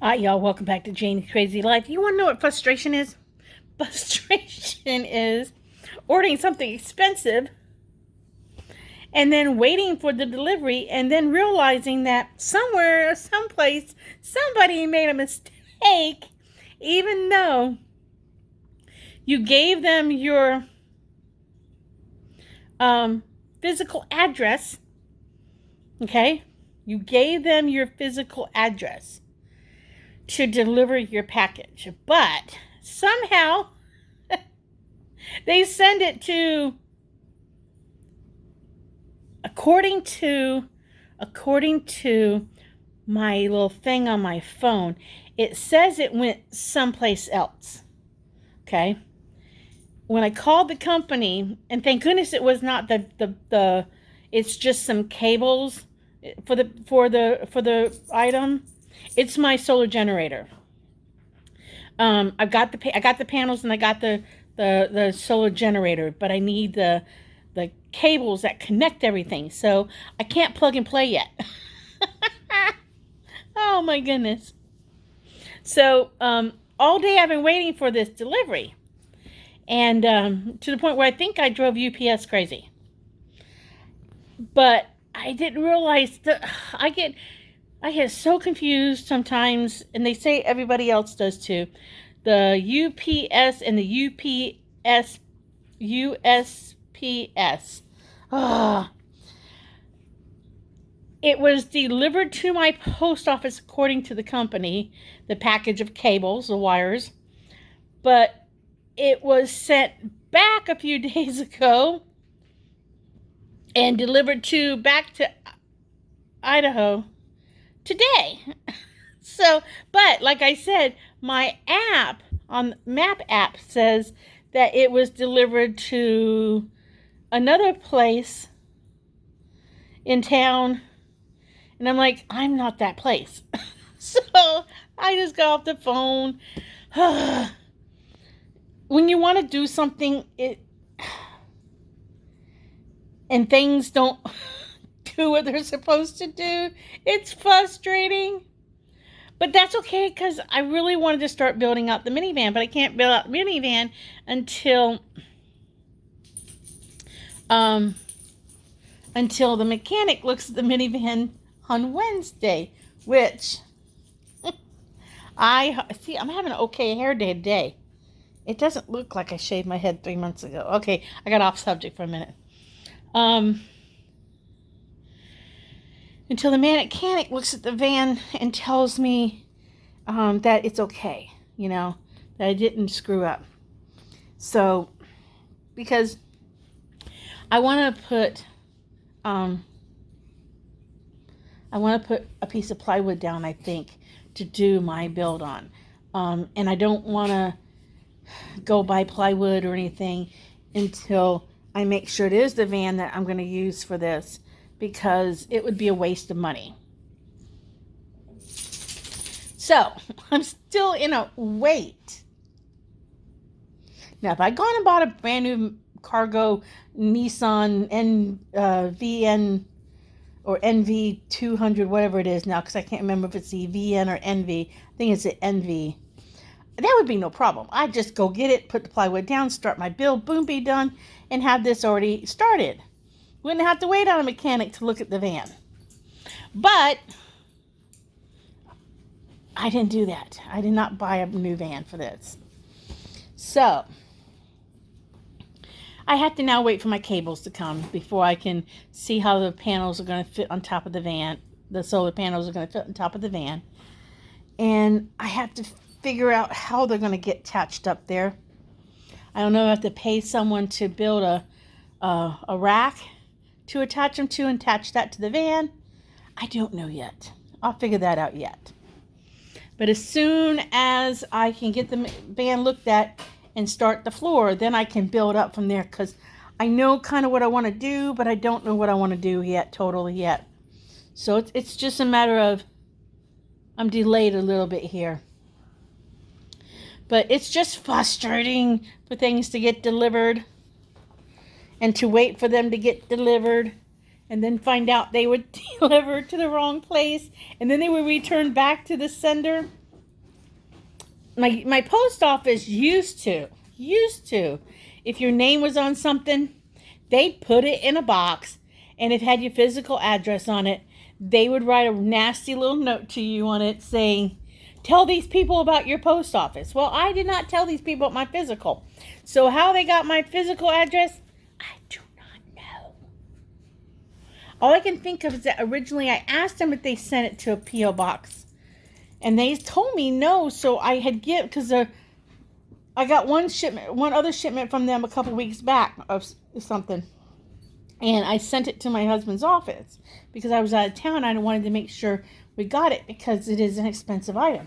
Hi, y'all. Welcome back to Jane's Crazy Life. You want to know what frustration is? Frustration is ordering something expensive and then waiting for the delivery and then realizing that somewhere, someplace, somebody made a mistake, even though you gave them your physical address. Okay? You gave them your physical address to deliver your package, but somehow they send it to, according to my little thing on my phone, it says it went someplace else. Okay, when I called the company, and thank goodness it was not the it's just some cables for the item. It's my solar generator. I got the panels and I got the solar generator, but I need the cables that connect everything. So I can't plug and play yet. Oh my goodness. So all day I've been waiting for this delivery, and to the point where I think I drove UPS crazy. But I didn't realize that I get so confused sometimes, and they say everybody else does too. The UPS and the USPS. It was delivered to my post office according to the company, the package of cables, the wires, but it was sent back a few days ago and delivered back to Idaho today. So, but like I said, my map app says that it was delivered to another place in town, and I'm like, I'm not that place. So I just got off the phone. When you want to do something, and things don't do what they're supposed to do, it's frustrating. But that's okay, because I really wanted to start building out the minivan, but I can't build out the minivan until the mechanic looks at the minivan on Wednesday, which I'm having an okay hair day today. It doesn't look like I shaved my head 3 months ago. Okay, I got off subject for a minute. Until the mechanic looks at the van and tells me that it's okay, that I didn't screw up. So, because I want to put a piece of plywood down, I think, to do my build on. And I don't want to go buy plywood or anything until I make sure it is the van that I'm going to use for this, because it would be a waste of money. So, I'm still in a wait. Now, if I'd gone and bought a brand new cargo Nissan VN or NV200, whatever it is now, because I can't remember if it's the VN or NV. I think it's the NV. That would be no problem. I'd just go get it, put the plywood down, start my build, boom, be done, and have this already started. Wouldn't have to wait on a mechanic to look at the van. But I didn't do that. I did not buy a new van for this. So I have to now wait for my cables to come before I can see how the panels are going to fit on top of the van. The solar panels are going to fit on top of the van. And I have to figure out how they're going to get attached up there. I don't know if I have to pay someone to build a rack to attach them to and attach that to the van. I don't know yet. I'll figure that out yet. But as soon as I can get the van looked at and start the floor, then I can build up from there, because I know kind of what I want to do, but I don't know what I want to do yet, totally yet. So it's just a matter of, I'm delayed a little bit here. But it's just frustrating for things to get delivered and to wait for them to get delivered and then find out they were delivered to the wrong place and then they were returned back to the sender. my post office used to, if your name was on something, they'd put it in a box, and if it had your physical address on it, they would write a nasty little note to you on it saying, tell these people about your post office. Well, I did not tell these people about my physical. So how they got my physical address, I do not know. All I can think of is that originally I asked them if they sent it to a P.O. box. And they told me no, so I had because I got one other shipment from them a couple weeks back of something. And I sent it to my husband's office because I was out of town. I wanted to make sure we got it because it is an expensive item.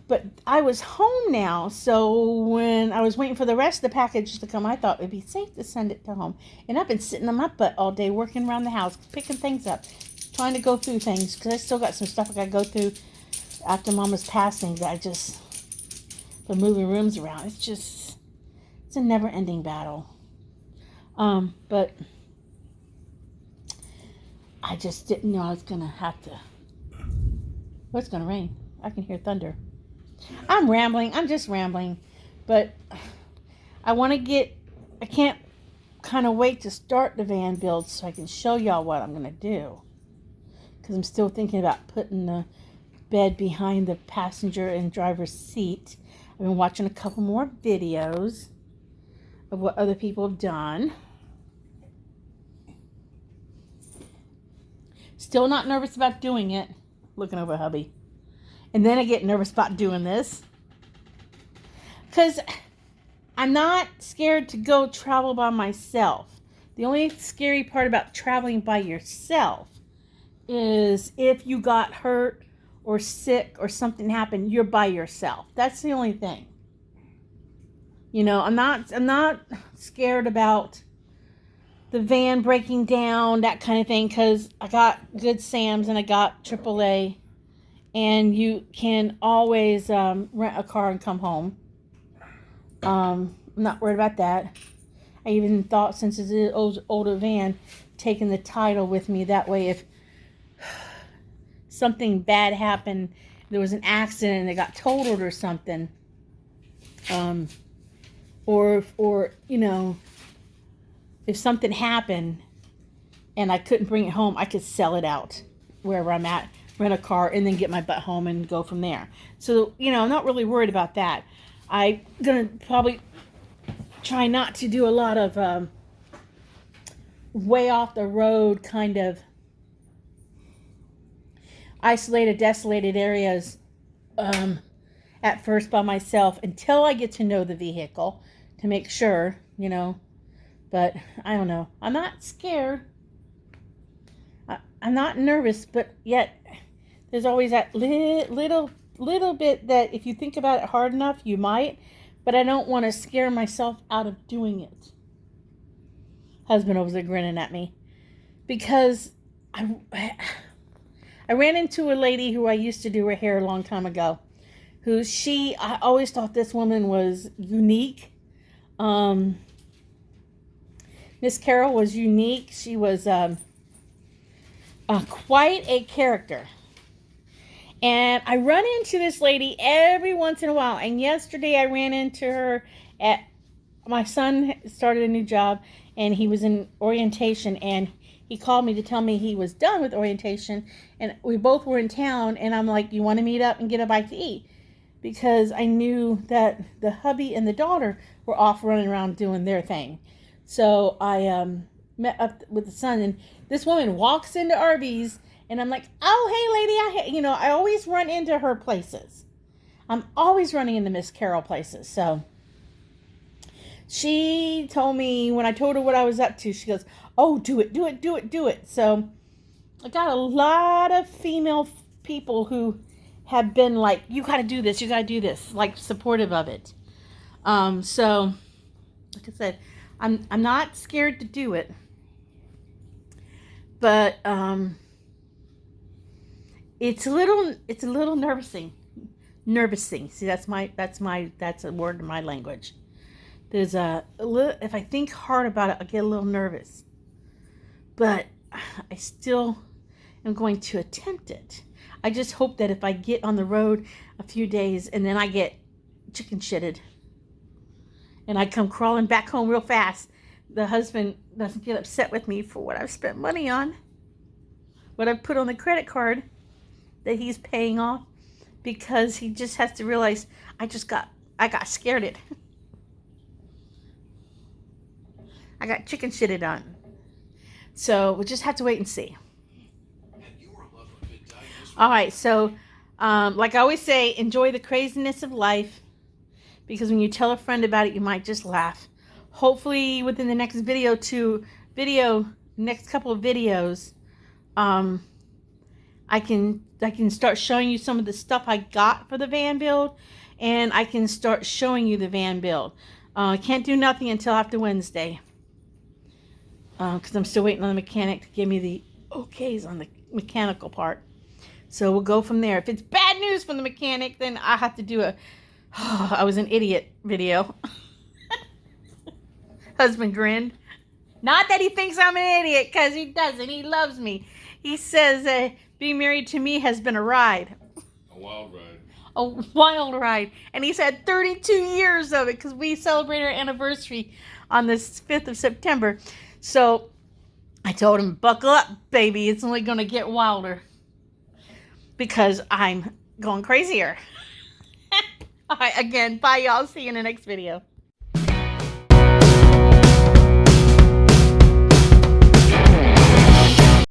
But I was home now, so when I was waiting for the rest of the package to come, I thought it would be safe to send it to home. And I've been sitting on my butt all day working around the house, picking things up, trying to go through things because I still got some stuff I got to go through after Mama's passing that I just been moving rooms around. It's a never-ending battle. But I just didn't know I was going to have to. Well, it's going to rain. I can hear thunder. I'm rambling. I'm just rambling. But I can't kind of wait to start the van build so I can show y'all what I'm going to do. Because I'm still thinking about putting the bed behind the passenger and driver's seat. I've been watching a couple more videos of what other people have done. Still not nervous about doing it. Looking over hubby. And then I get nervous about doing this. Because I'm not scared to go travel by myself. The only scary part about traveling by yourself is if you got hurt or sick or something happened, you're by yourself. That's the only thing. You know, I'm not scared about the van breaking down, that kind of thing, because I got Good Sam's and I got AAA, and you can always rent a car and come home. I'm not worried about that. I even thought, since it's an older van, taking the title with me. That way, if something bad happened, there was an accident and it got totaled or something, or you know, if something happened and I couldn't bring it home, I could sell it out wherever I'm at, rent a car, and then get my butt home and go from there. So, you know, I'm not really worried about that. I'm going to probably try not to do a lot of way off the road kind of isolated, desolated areas at first by myself until I get to know the vehicle to make sure, you know. But I don't know. I'm not scared. I'm not nervous, but yet there's always that little bit that if you think about it hard enough, you might. But I don't want to scare myself out of doing it. Husband over there grinning at me. Because I ran into a lady who I used to do her hair a long time ago. I always thought this woman was unique. Miss Carol was unique. She was quite a character. And I run into this lady every once in a while. And yesterday I ran into her at, my son started a new job and he was in orientation, and he called me to tell me he was done with orientation, and we both were in town, and I'm like, you want to meet up and get a bite to eat? Because I knew that the hubby and the daughter were off running around doing their thing. So I met up with the son, and this woman walks into Arby's, and I'm like, oh, hey, lady, I always run into her places. I'm always running into Miss Carol places. So she told me, when I told her what I was up to, she goes, oh, do it. So I got a lot of female people who have been like, you got to do this, like supportive of it. So like I said, I'm not scared to do it, but it's a little nervousing. See, that's a word in my language. There's a little, if I think hard about it, I get a little nervous, but I still am going to attempt it. I just hope that if I get on the road a few days and then I get chicken shitted and I come crawling back home real fast, the husband doesn't get upset with me for what I've spent money on, what I've put on the credit card that he's paying off, because he just has to realize I got scared it. I got chicken shitted on. So we'll just have to wait and see. All right, so like I always say, enjoy the craziness of life, because when you tell a friend about it, you might just laugh. Hopefully within the next next couple of videos, I can start showing you some of the stuff I got for the van build, and I can start showing you the van build. I can't do nothing until after Wednesday, because I'm still waiting on the mechanic to give me the okays on the mechanical part. So we'll go from there. If it's bad news from the mechanic, then I have to do a I was an idiot video. Husband grinned. Not that he thinks I'm an idiot, because he doesn't. He loves me. He says being married to me has been a ride. A wild ride. A wild ride. And he's had 32 years of it, because we celebrate our anniversary on this 5th of September. So I told him, buckle up, baby. It's only going to get wilder, because I'm going crazier. All right, again, bye, y'all. See you in the next video.